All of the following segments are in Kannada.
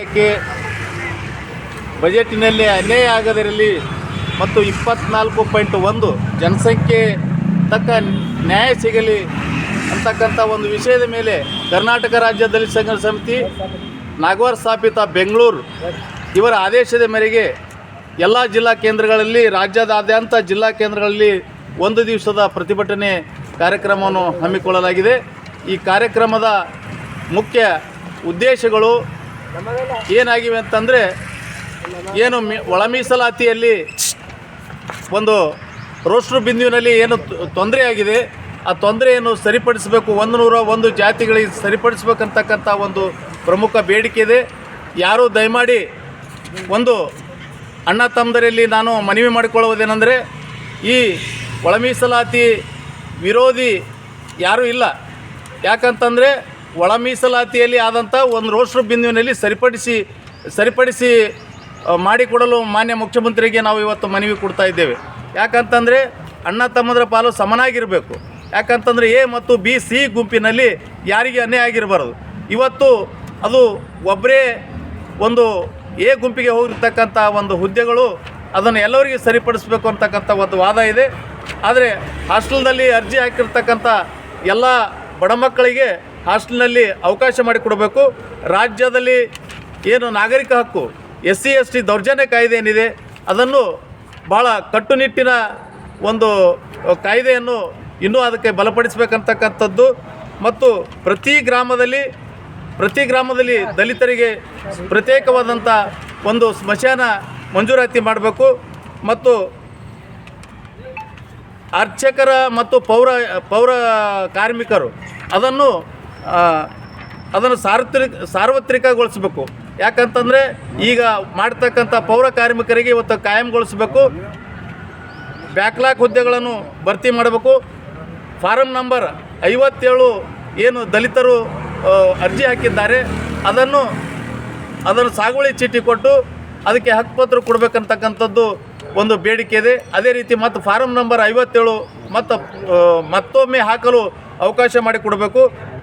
ಸಮುದಾಯಕ್ಕೆ ಬಜೆಟಿನಲ್ಲಿ ಅನ್ಯಾಯ ಆಗದಿರಲಿ ಮತ್ತು 24.1 ಜನಸಂಖ್ಯೆ ತಕ್ಕ ನ್ಯಾಯ ಸಿಗಲಿ ಅಂತಕ್ಕಂಥ ಒಂದು ವಿಷಯದ ಮೇಲೆ ಕರ್ನಾಟಕ ರಾಜ್ಯ ದಲಿತ ಸಂಘರ್ಷ ಸಮಿತಿ ನಾಗವಾರ ಸ್ಥಾಪಿತ ಬೆಂಗಳೂರು ಇವರ ಆದೇಶದ ಮೇರೆಗೆ ಎಲ್ಲ ಜಿಲ್ಲಾ ಕೇಂದ್ರಗಳಲ್ಲಿ ರಾಜ್ಯದಾದ್ಯಂತ ಜಿಲ್ಲಾ ಕೇಂದ್ರಗಳಲ್ಲಿ ಒಂದು ದಿವಸದ ಪ್ರತಿಭಟನೆ ಕಾರ್ಯಕ್ರಮವನ್ನು ಹಮ್ಮಿಕೊಳ್ಳಲಾಗಿದೆ. ಈ ಕಾರ್ಯಕ್ರಮದ ಮುಖ್ಯ ಉದ್ದೇಶಗಳು ಏನಾಗಿವೆ ಅಂತಂದರೆ, ಏನು ಒಳ ಮೀಸಲಾತಿಯಲ್ಲಿ ಒಂದು ರೋಸ್ಟ್ರು ಬಿಂದುವಿನಲ್ಲಿ ಏನು ತೊಂದರೆ ಆಗಿದೆ, ಆ ತೊಂದರೆಯನ್ನು ಸರಿಪಡಿಸಬೇಕು, 101 ಜಾತಿಗಳಿಗೆ ಸರಿಪಡಿಸಬೇಕಂತಕ್ಕಂಥ ಒಂದು ಪ್ರಮುಖ ಬೇಡಿಕೆ ಇದೆ. ಯಾರೂ ದಯಮಾಡಿ ಒಂದು ಅಣ್ಣ ತಮ್ಮದರಲ್ಲಿ ನಾನು ಮನವಿ ಮಾಡಿಕೊಳ್ಳುವುದೇನೆಂದರೆ, ಈ ಒಳ ಮೀಸಲಾತಿ ವಿರೋಧಿ ಯಾರೂ ಇಲ್ಲ. ಯಾಕಂತಂದರೆ ಒಳ ಮೀಸಲಾತಿಯಲ್ಲಿ ಆದಂಥ ಒಂದು ರೋಸ್ಟ್ರು ಬಿಂದುವಿನಲ್ಲಿ ಸರಿಪಡಿಸಿ ಮಾಡಿಕೊಡಲು ಮಾನ್ಯ ಮುಖ್ಯಮಂತ್ರಿಗೆ ನಾವು ಇವತ್ತು ಮನವಿ ಕೊಡ್ತಾ ಇದ್ದೇವೆ. ಯಾಕಂತಂದರೆ ಅಣ್ಣ ತಮ್ಮದರ ಪಾಲು ಸಮನಾಗಿರಬೇಕು. ಯಾಕಂತಂದರೆ ಎ ಮತ್ತು ಬಿ ಸಿ ಗುಂಪಿನಲ್ಲಿ ಯಾರಿಗೆ ಅನ್ಯಾಯ ಆಗಿರಬಾರ್ದು. ಇವತ್ತು ಅದು ಒಬ್ಬರೇ ಒಂದು ಎ ಗುಂಪಿಗೆ ಹೋಗಿರ್ತಕ್ಕಂಥ ಒಂದು ಹುದ್ದೆಗಳು ಅದನ್ನು ಎಲ್ಲರಿಗೆ ಸರಿಪಡಿಸಬೇಕು ಅಂತಕ್ಕಂಥ ಒಂದು ವಾದ ಇದೆ. ಆದರೆ ಹಾಸ್ಟೆಲ್ನಲ್ಲಿ ಅರ್ಜಿ ಹಾಕಿರ್ತಕ್ಕಂಥ ಎಲ್ಲ ಬಡ ಮಕ್ಕಳಿಗೆ ಹಾಸ್ಟೆಲ್ನಲ್ಲಿ ಅವಕಾಶ ಮಾಡಿಕೊಡಬೇಕು. ರಾಜ್ಯದಲ್ಲಿ ಏನು ನಾಗರಿಕ ಹಕ್ಕು SC ST ದೌರ್ಜನ್ಯ ಕಾಯ್ದೆ ಏನಿದೆ ಅದನ್ನು ಭಾಳ ಕಟ್ಟುನಿಟ್ಟಿನ ಒಂದು ಕಾಯ್ದೆಯನ್ನು ಇನ್ನೂ ಅದಕ್ಕೆ ಬಲಪಡಿಸಬೇಕಂತಕ್ಕಂಥದ್ದು ಮತ್ತು ಪ್ರತಿ ಗ್ರಾಮದಲ್ಲಿ ದಲಿತರಿಗೆ ಪ್ರತ್ಯೇಕವಾದಂಥ ಒಂದು ಸ್ಮಶಾನ ಮಂಜೂರಾತಿ ಮಾಡಬೇಕು ಮತ್ತು ಅರ್ಚಕರ ಮತ್ತು ಪೌರ ಕಾರ್ಮಿಕರು ಅದನ್ನು ಸಾರ್ವತ್ರಿಕಗೊಳಿಸಬೇಕು. ಯಾಕಂತಂದರೆ ಈಗ ಮಾಡ್ತಕ್ಕಂಥ ಪೌರ ಕಾರ್ಮಿಕರಿಗೆ ಇವತ್ತು ಕಾಯಂಗೊಳಿಸಬೇಕು. ಬ್ಯಾಕ್ಲಾಗ್ ಹುದ್ದೆಗಳನ್ನು ಭರ್ತಿ ಮಾಡಬೇಕು. ಫಾರಂ ನಂಬರ್ 57 ಏನು ದಲಿತರು ಅರ್ಜಿ ಹಾಕಿದ್ದಾರೆ ಅದನ್ನು ಸಾಗುವಳಿ ಚೀಟಿ ಕೊಟ್ಟು ಅದಕ್ಕೆ ಹಕ್ಕುಪತ್ರ ಕೊಡಬೇಕಂತಕ್ಕಂಥದ್ದು ಒಂದು ಬೇಡಿಕೆ ಇದೆ. ಅದೇ ರೀತಿ ಮತ್ತು ಫಾರಂ ನಂಬರ್ 57 ಮತ್ತೊಮ್ಮೆ ಹಾಕಲು ಅವಕಾಶ ಮಾಡಿಕೊಡಬೇಕು.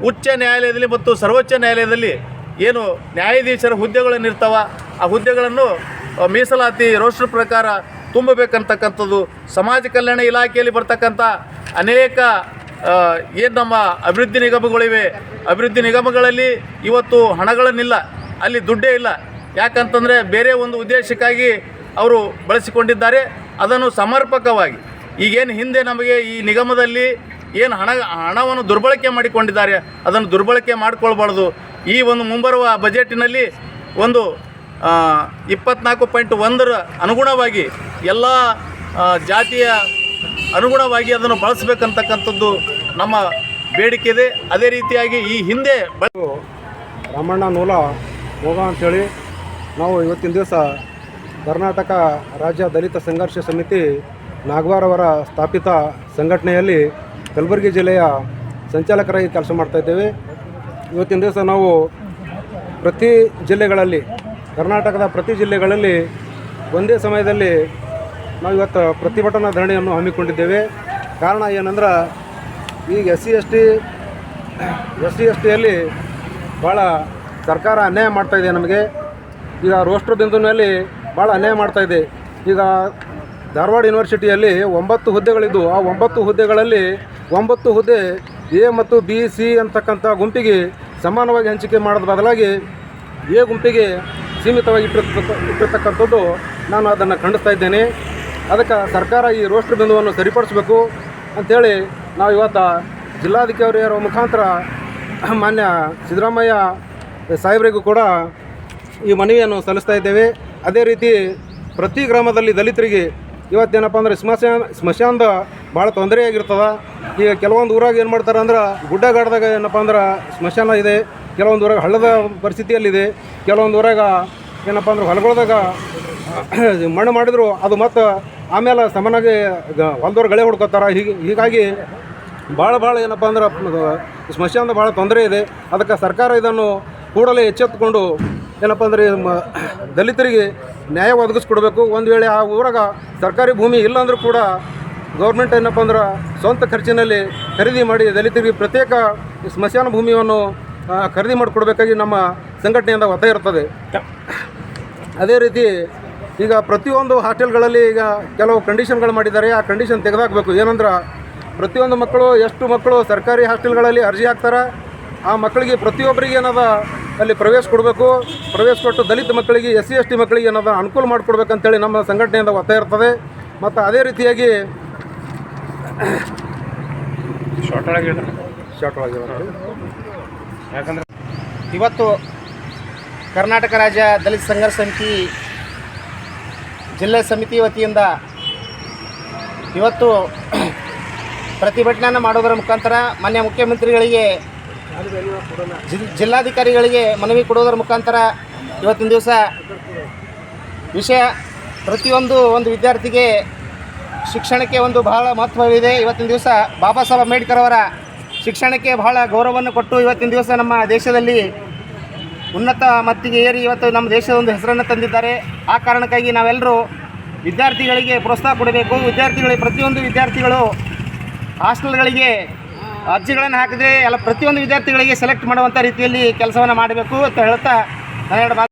ಉಚ್ಚ ನ್ಯಾಯಾಲಯದಲ್ಲಿ ಮತ್ತು ಸರ್ವೋಚ್ಚ ನ್ಯಾಯಾಲಯದಲ್ಲಿ ಏನು ನ್ಯಾಯಾಧೀಶರ ಹುದ್ದೆಗಳನ್ನಿರ್ತಾವ ಆ ಹುದ್ದೆಗಳನ್ನು ಮೀಸಲಾತಿ ರೋಸ್ಟರ್ ಪ್ರಕಾರ ತುಂಬಬೇಕಂತಕ್ಕಂಥದ್ದು. ಸಮಾಜ ಕಲ್ಯಾಣ ಇಲಾಖೆಯಲ್ಲಿ ಬರ್ತಕ್ಕಂಥ ಅನೇಕ ಏನು ನಮ್ಮ ಅಭಿವೃದ್ಧಿ ನಿಗಮಗಳಿವೆ, ಅಭಿವೃದ್ಧಿ ನಿಗಮಗಳಲ್ಲಿ ಇವತ್ತು ಹಣಗಳನ್ನಿಲ್ಲ, ಅಲ್ಲಿ ದುಡ್ಡೇ ಇಲ್ಲ. ಯಾಕಂತಂದರೆ ಬೇರೆ ಒಂದು ಉದ್ದೇಶಕ್ಕಾಗಿ ಅವರು ಬಳಸಿಕೊಂಡಿದ್ದಾರೆ. ಅದನ್ನು ಸಮರ್ಪಕವಾಗಿ ಈಗೇನು ಹಿಂದೆ ನಮಗೆ ಈ ನಿಗಮದಲ್ಲಿ ಏನು ಹಣವನ್ನು ದುರ್ಬಳಕೆ ಮಾಡಿಕೊಂಡಿದ್ದಾರೆ ಅದನ್ನು ದುರ್ಬಳಕೆ ಮಾಡಿಕೊಳ್ಬಾರ್ದು. ಈ ಒಂದು ಮುಂಬರುವ ಬಜೆಟಿನಲ್ಲಿ ಒಂದು 24.1 ಅನುಗುಣವಾಗಿ ಎಲ್ಲ ಜಾತಿಯ ಅನುಗುಣವಾಗಿ ಅದನ್ನು ಬಳಸಬೇಕಂತಕ್ಕಂಥದ್ದು ನಮ್ಮ ಬೇಡಿಕೆ ಇದೆ. ಅದೇ ರೀತಿಯಾಗಿ ಈ ಹಿಂದೆ ರಾಮಣ್ಣ ನೂಲ ಹೋಗ ಅಂಥೇಳಿ ನಾವು ಇವತ್ತಿನ ದಿವಸ ಕರ್ನಾಟಕ ರಾಜ್ಯ ದಲಿತ ಸಂಘರ್ಷ ಸಮಿತಿ ನಾಗವಾರ ಅವರ ಸ್ಥಾಪಿತ ಸಂಘಟನೆಯಲ್ಲಿ ಕಲಬುರಗಿ ಜಿಲ್ಲೆಯ ಸಂಚಾಲಕರಾಗಿ ಕೆಲಸ ಮಾಡ್ತಾಯಿದ್ದೇವೆ. ಇವತ್ತಿನ ದಿವಸ ನಾವು ಪ್ರತಿ ಜಿಲ್ಲೆಗಳಲ್ಲಿ, ಕರ್ನಾಟಕದ ಪ್ರತಿ ಜಿಲ್ಲೆಗಳಲ್ಲಿ ಒಂದೇ ಸಮಯದಲ್ಲಿ ನಾವು ಇವತ್ತು ಪ್ರತಿಭಟನಾ ಧರಣಿಯನ್ನು ಹಮ್ಮಿಕೊಂಡಿದ್ದೇವೆ. ಕಾರಣ ಏನಂದ್ರೆ ಈಗ SC STಯಲ್ಲಿ ಭಾಳ ಸರ್ಕಾರ ಅನ್ಯಾಯ ಮಾಡ್ತಾಯಿದೆ. ನಮಗೆ ಈಗ ರೋಸ್ಟ್ರು ಬಿಂದುವಿನಲ್ಲಿ ಭಾಳ ಅನ್ಯಾಯ ಮಾಡ್ತಾಯಿದೆ. ಈಗ ಧಾರವಾಡ ಯೂನಿವರ್ಸಿಟಿಯಲ್ಲಿ 9 ಹುದ್ದೆಗಳಿದ್ದು ಆ 9 ಹುದ್ದೆಗಳಲ್ಲಿ 9 ಹುದ್ದೆ A ಮತ್ತು B C ಅಂತಕ್ಕಂಥ ಗುಂಪಿಗೆ ಸಮಾನವಾಗಿ ಹಂಚಿಕೆ ಮಾಡೋದ ಬದಲಾಗಿ A ಗುಂಪಿಗೆ ಸೀಮಿತವಾಗಿ ಇಟ್ಟಿರ್ತಕ್ಕಂಥದ್ದು ನಾನು ಅದನ್ನು ಖಂಡಿಸ್ತಾ ಇದ್ದೇನೆ. ಅದಕ್ಕೆ ಸರ್ಕಾರ ಈ ರೋಸ್ಟರ್ ಬಿಂದುವನ್ನು ಸರಿಪಡಿಸಬೇಕು ಅಂಥೇಳಿ ನಾವು ಇವತ್ತು ಜಿಲ್ಲಾಧಿಕಾರಿಯವರ ಮುಖಾಂತರ ಮಾನ್ಯ ಸಿದ್ದರಾಮಯ್ಯ ಸಾಹೇಬರಿಗೂ ಕೂಡ ಈ ಮನವಿಯನ್ನು ಸಲ್ಲಿಸ್ತಾ ಇದ್ದೇವೆ. ಅದೇ ರೀತಿ ಪ್ರತಿ ಗ್ರಾಮದಲ್ಲಿ ದಲಿತರಿಗೆ ಇವತ್ತೇನಪ್ಪ ಅಂದರೆ ಸ್ಮಶಾನದ ಭಾಳ ತೊಂದರೆಯಾಗಿರ್ತದೆ. ಈಗ ಕೆಲವೊಂದು ಊರಾಗ ಏನು ಮಾಡ್ತಾರೆ ಅಂದ್ರೆ ಗುಡ್ಡಗಾಡ್ದಾಗ ಏನಪ್ಪ ಅಂದ್ರೆ ಸ್ಮಶಾನ ಇದೆ, ಕೆಲವೊಂದು ಊರಾಗ ಹಳ್ಳದ ಪರಿಸ್ಥಿತಿಯಲ್ಲಿದೆ, ಕೆಲವೊಂದು ಊರಾಗ ಏನಪ್ಪ ಅಂದ್ರೆ ಹೊಲಗೊಳ್ದಾಗ ಮಣ್ಣು ಮಾಡಿದ್ರು ಅದು ಮತ್ತು ಆಮೇಲೆ ಸಮನಾಗಿ ಹೊಲದವ್ರು ಗಳೆ ಹುಡ್ಕೋತಾರೆ. ಹೀಗಾಗಿ ಭಾಳ ಏನಪ್ಪ ಅಂದ್ರೆ ಸ್ಮಶಾನದ ಭಾಳ ತೊಂದರೆ ಇದೆ. ಅದಕ್ಕೆ ಸರ್ಕಾರ ಇದನ್ನು ಕೂಡಲೇ ಎಚ್ಚೆತ್ತುಕೊಂಡು ಏನಪ್ಪ ಅಂದರೆ ದಲಿತರಿಗೆ ನ್ಯಾಯ ಒದಗಿಸ್ಕೊಡ್ಬೇಕು. ಒಂದು ವೇಳೆ ಆ ಊರಾಗ ಸರ್ಕಾರಿ ಭೂಮಿ ಇಲ್ಲಾಂದ್ರೂ ಕೂಡ ಗೌರ್ಮೆಂಟ್ ಏನಪ್ಪ ಅಂದ್ರೆ ಸ್ವಂತ ಖರ್ಚಿನಲ್ಲಿ ಖರೀದಿ ಮಾಡಿ ದಲಿತರಿಗೆ ಪ್ರತ್ಯೇಕ ಸ್ಮಶಾನ ಭೂಮಿಯನ್ನು ಖರೀದಿ ಮಾಡಿಕೊಡ್ಬೇಕಾಗಿ ನಮ್ಮ ಸಂಘಟನೆಯಿಂದ ಒತ್ತಾಯ ಇರ್ತದೆ. ಅದೇ ರೀತಿ ಈಗ ಪ್ರತಿಯೊಂದು ಹಾಸ್ಟೆಲ್ಗಳಲ್ಲಿ ಈಗ ಕೆಲವು ಕಂಡೀಷನ್ಗಳು ಮಾಡಿದ್ದಾರೆ. ಆ ಕಂಡೀಷನ್ ತೆಗೆದಾಕಬೇಕು. ಏನಂದ್ರೆ ಪ್ರತಿಯೊಂದು ಮಕ್ಕಳು ಎಷ್ಟು ಮಕ್ಕಳು ಸರ್ಕಾರಿ ಹಾಸ್ಟೆಲ್ಗಳಲ್ಲಿ ಅರ್ಜಿ ಹಾಕ್ತಾರೆ, ಆ ಮಕ್ಕಳಿಗೆ ಪ್ರತಿಯೊಬ್ಬರಿಗೆ ಏನದ ಅಲ್ಲಿ ಪ್ರವೇಶ ಕೊಡಬೇಕು. ಪ್ರವೇಶ ಕೊಟ್ಟು ದಲಿತ ಮಕ್ಕಳಿಗೆ, SC ST ಮಕ್ಕಳಿಗೆ ಏನದ ಅನುಕೂಲ ಮಾಡಿಕೊಡ್ಬೇಕಂತೇಳಿ ನಮ್ಮ ಸಂಘಟನೆಯಿಂದ ಒತ್ತಾಯ ಇರ್ತದೆ. ಮತ್ತು ಅದೇ ರೀತಿಯಾಗಿ ಯಾಕಂದರೆ ಇವತ್ತು ಕರ್ನಾಟಕ ರಾಜ್ಯ ದಲಿತ ಸಂಘರ್ಷ ಸಮಿತಿ ಜಿಲ್ಲಾ ಸಮಿತಿ ವತಿಯಿಂದ ಇವತ್ತು ಪ್ರತಿಭಟನೆಯನ್ನು ಮಾಡೋದರ ಮುಖಾಂತರ ಮಾನ್ಯ ಮುಖ್ಯಮಂತ್ರಿಗಳಿಗೆ, ಜಿಲ್ಲಾಧಿಕಾರಿಗಳಿಗೆ ಮನವಿ ಕೊಡೋದರ ಮುಖಾಂತರ ಇವತ್ತಿನ ದಿವಸ ವಿಷಯ ಪ್ರತಿಯೊಂದು ವಿದ್ಯಾರ್ಥಿಗೆ ಶಿಕ್ಷಣಕ್ಕೆ ಬಹಳ ಮಹತ್ವವಿದೆ. ಇವತ್ತಿನ ದಿವಸ ಬಾಬಾ ಸಾಹೇಬ್ ಅಂಬೇಡ್ಕರ್ ಅವರ ಶಿಕ್ಷಣಕ್ಕೆ ಬಹಳ ಗೌರವವನ್ನು ಕೊಟ್ಟು ಇವತ್ತಿನ ದಿವಸ ನಮ್ಮ ದೇಶದಲ್ಲಿ ಉನ್ನತ ಮಟ್ಟಿಗೆ ಏರಿ ಇವತ್ತು ನಮ್ಮ ದೇಶದ ಹೆಸರನ್ನು ತಂದಿದ್ದಾರೆ. ಆ ಕಾರಣಕ್ಕಾಗಿ ನಾವೆಲ್ಲರೂ ವಿದ್ಯಾರ್ಥಿಗಳಿಗೆ ಪ್ರೋತ್ಸಾಹ ಕೊಡಬೇಕು. ಪ್ರತಿಯೊಂದು ವಿದ್ಯಾರ್ಥಿಗಳು ಹಾಸ್ಟೆಲ್ಗಳಿಗೆ ಅರ್ಜಿಗಳನ್ನು ಹಾಕಿದರೆ ಪ್ರತಿಯೊಂದು ವಿದ್ಯಾರ್ಥಿಗಳಿಗೆ ಸೆಲೆಕ್ಟ್ ಮಾಡುವಂಥ ರೀತಿಯಲ್ಲಿ ಕೆಲಸವನ್ನು ಮಾಡಬೇಕು ಅಂತ ಹೇಳ್ತಾ ನಾನು